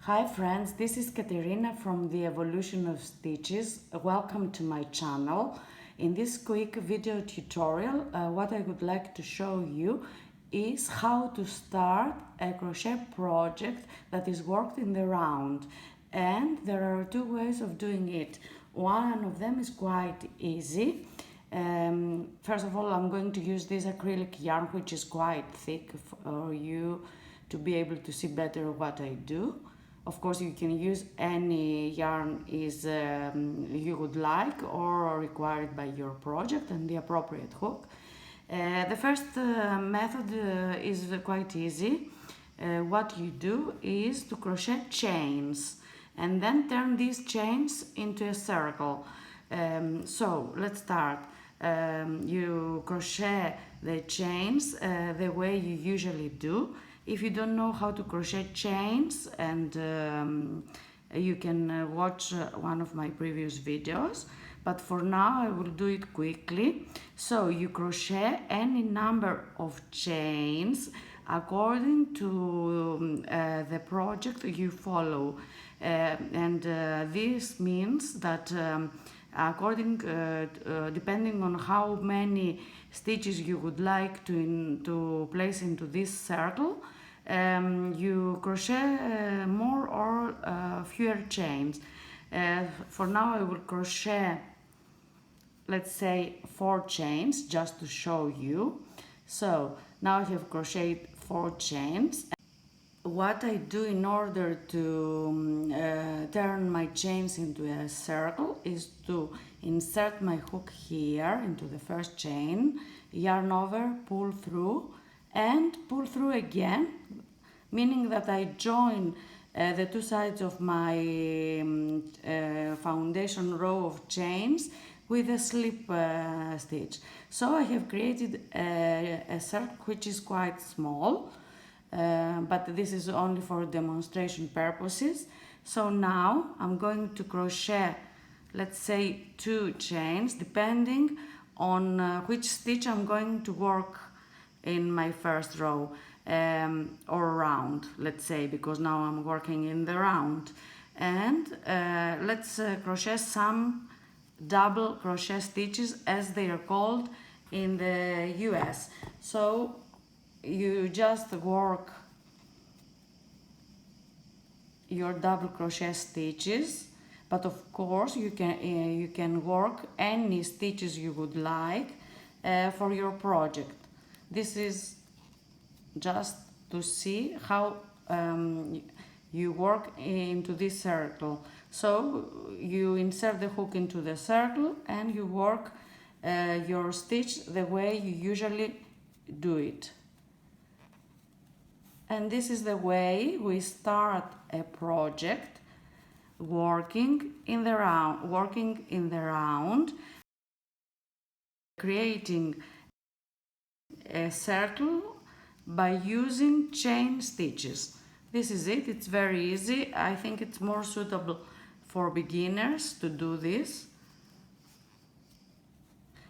Hi friends, this is Katerina from the Evolution of Stitches. Welcome to my channel. In this quick video tutorial, what I would like to show you is how to start a crochet project that is worked in the round. And there are two ways of doing it. One of them is quite easy. First of all, I'm going to use this acrylic yarn, which is quite thick for you to be able to see better what I do. Of course, you can use any yarn you would like or required by your project and the appropriate hook. The first method is quite easy. What you do is to crochet chains and then turn these chains into a circle. So let's start. You crochet the chains the way you usually do. If you don't know how to crochet chains, and you can watch one of my previous videos, but for now I will do it quickly. So you crochet any number of chains according to the project you follow, and this means that depending on how many stitches you would like to place into this circle, you crochet more or fewer chains. For now I will crochet, let's say, 4 chains just to show you. So now I have crocheted 4 chains. What I do in order to turn my chains into a circle is to insert my hook here into the first chain, yarn over, pull through, and pull through again, meaning that I join the two sides of my foundation row of chains with a slip stitch. So I have created a circle which is quite small. But this is only for demonstration purposes. So now I'm going to crochet, let's say, 2 chains, depending on which stitch I'm going to work in my first row, or round, let's say, because now I'm working in the round. And let's crochet some double crochet stitches, as they are called in the US. So you just work your double crochet stitches, but of course you can work any stitches you would like for your project. This is just to see how you work into this circle. So you insert the hook into the circle and you work your stitch the way you usually do it. And this is the way we start a project, working in the round, creating a circle by using chain stitches. This is it. It's very easy. I think it's more suitable for beginners to do this.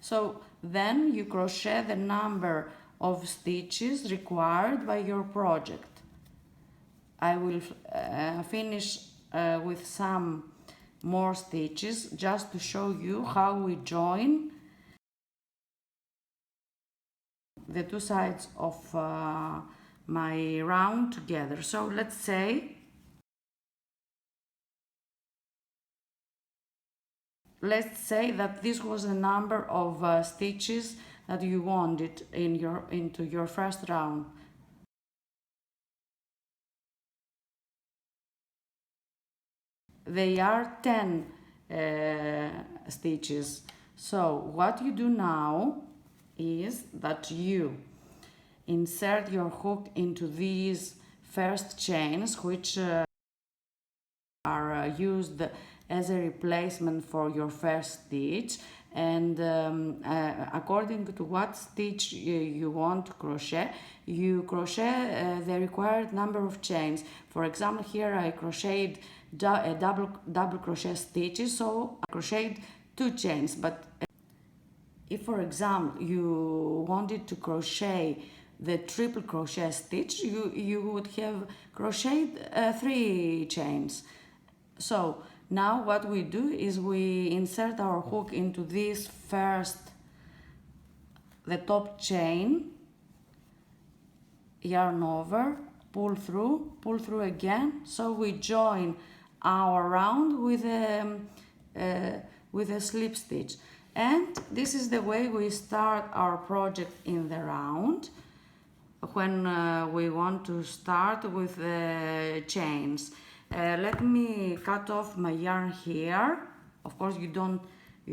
So then you crochet the number of stitches required by your project. I will finish with some more stitches just to show you how we join the two sides of my round together. So let's say that this was the number of stitches that you wanted into your first round. They are 10 stitches. So what you do now is that you insert your hook into these first chains, which are used as a replacement for your first stitch, and according to what stitch you want to crochet, you crochet the required number of chains. For example, here I crocheted double crochet stitches, so I crocheted 2 chains. But if, for example, you wanted to crochet the triple crochet stitch, you would have crocheted 3 chains. So now what we do is we insert our hook into this first, the top chain, yarn over, pull through again, so we join our round with a slip stitch. And this is the way we start our project in the round when we want to start with the chains. Let me cut off my yarn here. Of course you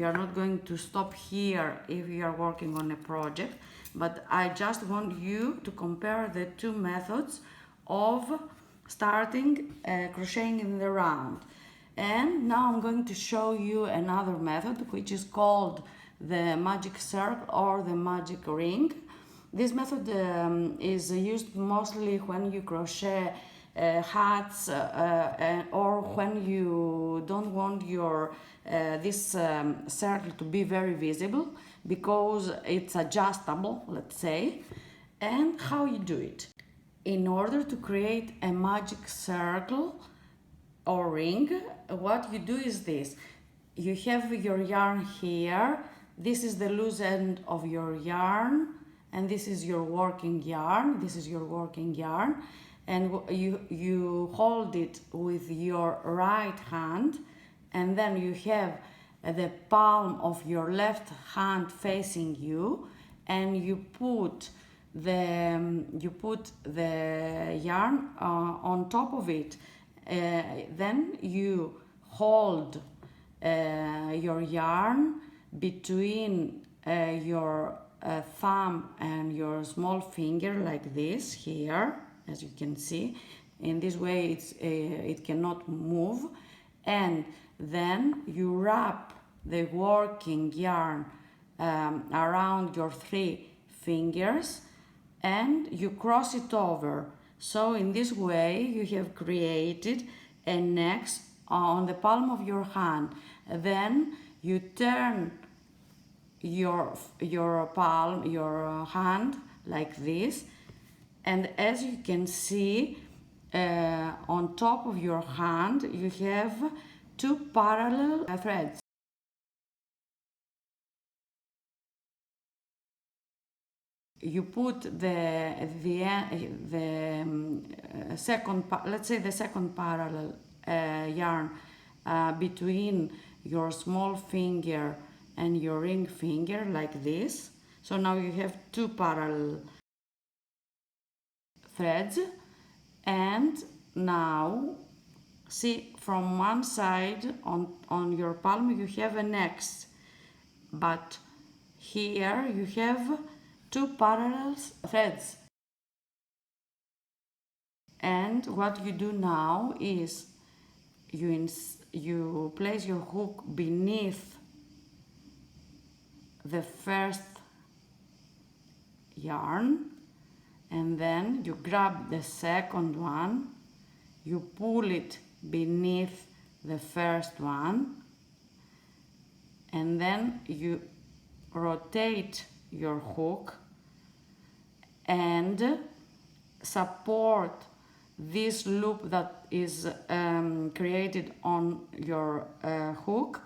are not going to stop here if you are working on a project, but I just want you to compare the two methods of starting crocheting in the round. And now I'm going to show you another method, which is called the magic circle or the magic ring. This method is used mostly when you crochet hats or when you don't want your this circle to be very visible, because it's adjustable, let's say. And how you do it? In order to create a magic circle or ring, what you do is this. You have your yarn here, this is the loose end of your yarn, and this is your working yarn, and you hold it with your right hand, and then you have the palm of your left hand facing you, and you put the yarn on top of it. Then you hold your yarn between your thumb and your small finger, like this here, as you can see. In this way it cannot move, and then you wrap the working yarn around your 3 fingers and you cross it over. So in this way you have created an X on the palm of your hand. Then you turn your hand like this, and as you can see, on top of your hand you have 2 parallel threads. You put the second, let's say the second parallel yarn between your small finger and your ring finger, like this. So now you have 2 parallel threads, and now see, from one side on your palm you have an X, but here you have 2 parallel threads. And what you do now is you place your hook beneath the first yarn, and then you grab the second one, you pull it beneath the first one, and then you rotate your hook and support this loop that is created on your hook,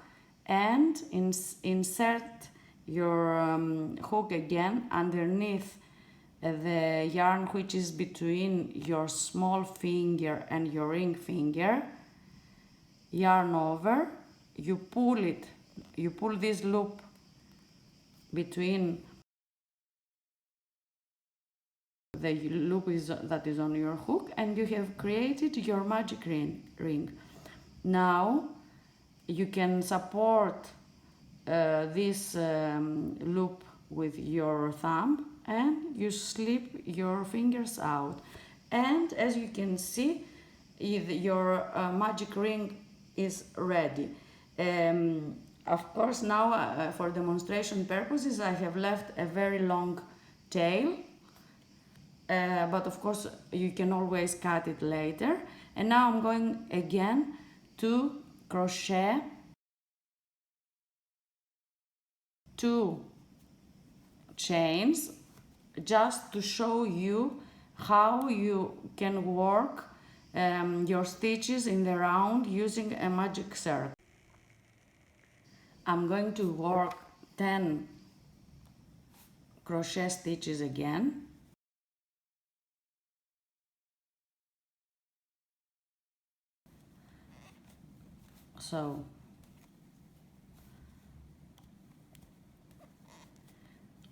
and insert your hook again underneath the yarn which is between your small finger and your ring finger. Yarn over, you pull this loop between the loop that is on your hook, and you have created your magic ring. Now you can support this loop with your thumb, and you slip your fingers out, and as you can see, your magic ring is ready. Of course, now for demonstration purposes I have left a very long tail, but of course you can always cut it later. And now I'm going again to crochet 2 chains, just to show you how you can work your stitches in the round using a magic circle. I'm going to work 10 crochet stitches again. So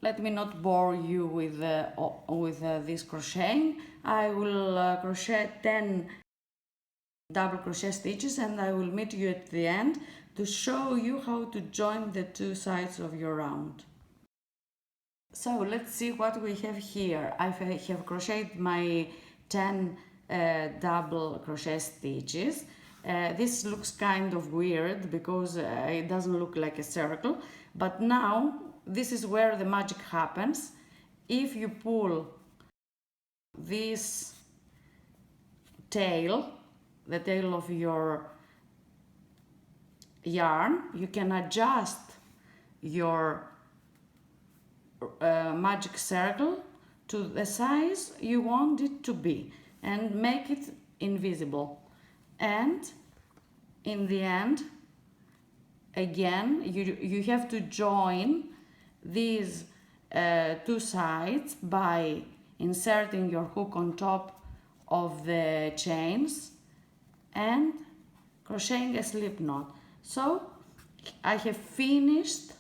let me not bore you with this crocheting. I will crochet 10 double crochet stitches and I will meet you at the end to show you how to join the two sides of your round. So let's see what we have here. I have crocheted my 10 double crochet stitches. This looks kind of weird because it doesn't look like a circle, but now this is where the magic happens. If you pull this tail, the tail of your yarn, you can adjust your magic circle to the size you want it to be and make it invisible. And in the end, again, you have to join these two sides by inserting your hook on top of the chains and crocheting a slip knot. So I have finished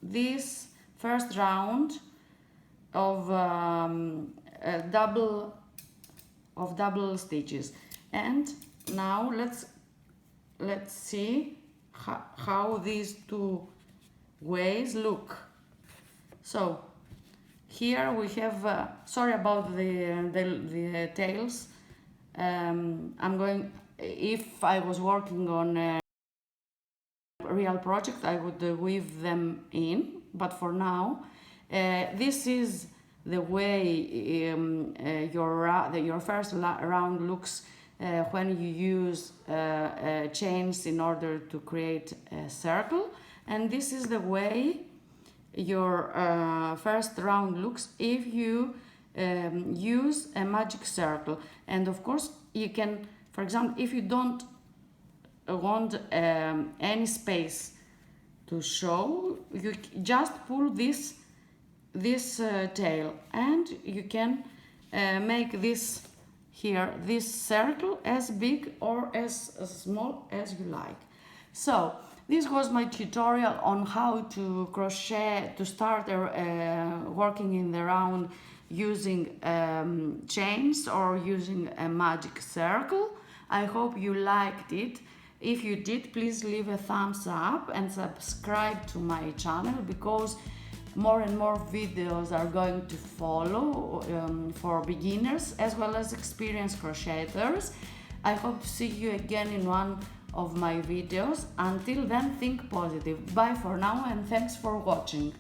this first round of double stitches, and now let's see how these two ways look. So here we have sorry about the tails. I'm going, if I was working on a real project, I would weave them in, but for now this is the way your first round looks when you use chains in order to create a circle, and this is the way your first round looks if you use a magic circle. And of course you can, for example, if you don't want any space to show, you just pull this tail and you can make this here, this circle, as big or as small as you like. So this was my tutorial on how to crochet, to start working in the round using chains or using a magic circle. I hope you liked it. If you did, please leave a thumbs up and subscribe to my channel, because more and more videos are going to follow for beginners as well as experienced crocheters. I hope to see you again in one of my videos. Until then, think positive. Bye for now and thanks for watching.